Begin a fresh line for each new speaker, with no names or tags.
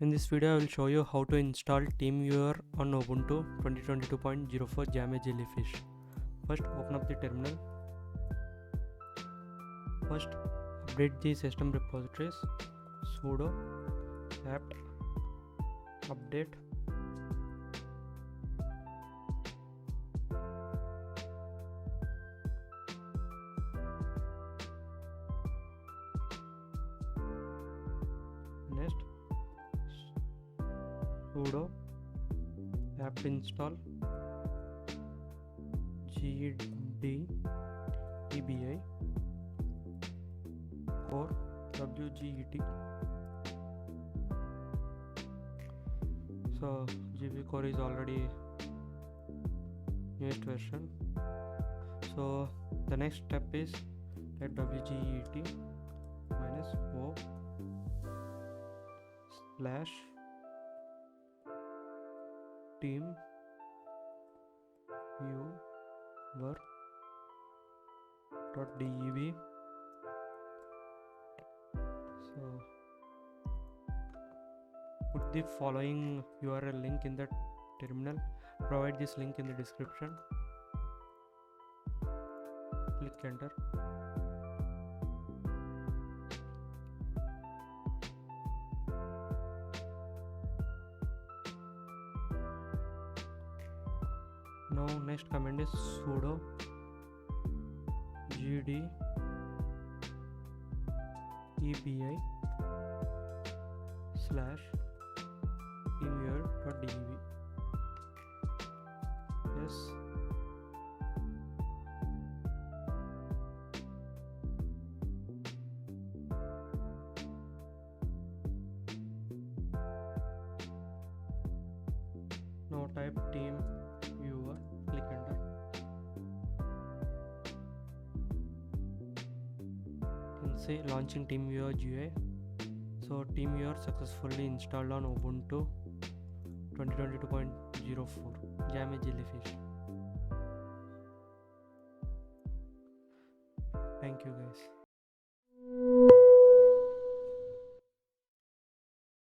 In this video, I will show you how to install Teamviewer on Ubuntu 22.04 Jam Jellyfish. First, open up the terminal. First, update the system repositories. Sudo apt update. Next, sudo apt install gd ebi or wget. So GB core is already newest version. So the next step is let wget -o / teamviewer.dev. So put the following URL link in the terminal. Provide this link in the description. Click enter. Now next command is sudo gd ebi / teamviewer.dev. Yes. Now type Teamviewer, click enter. You can see launching Teamviewer GUI. So Teamviewer successfully installed on Ubuntu 2022.04 Jam Jellyfish. Thank you guys.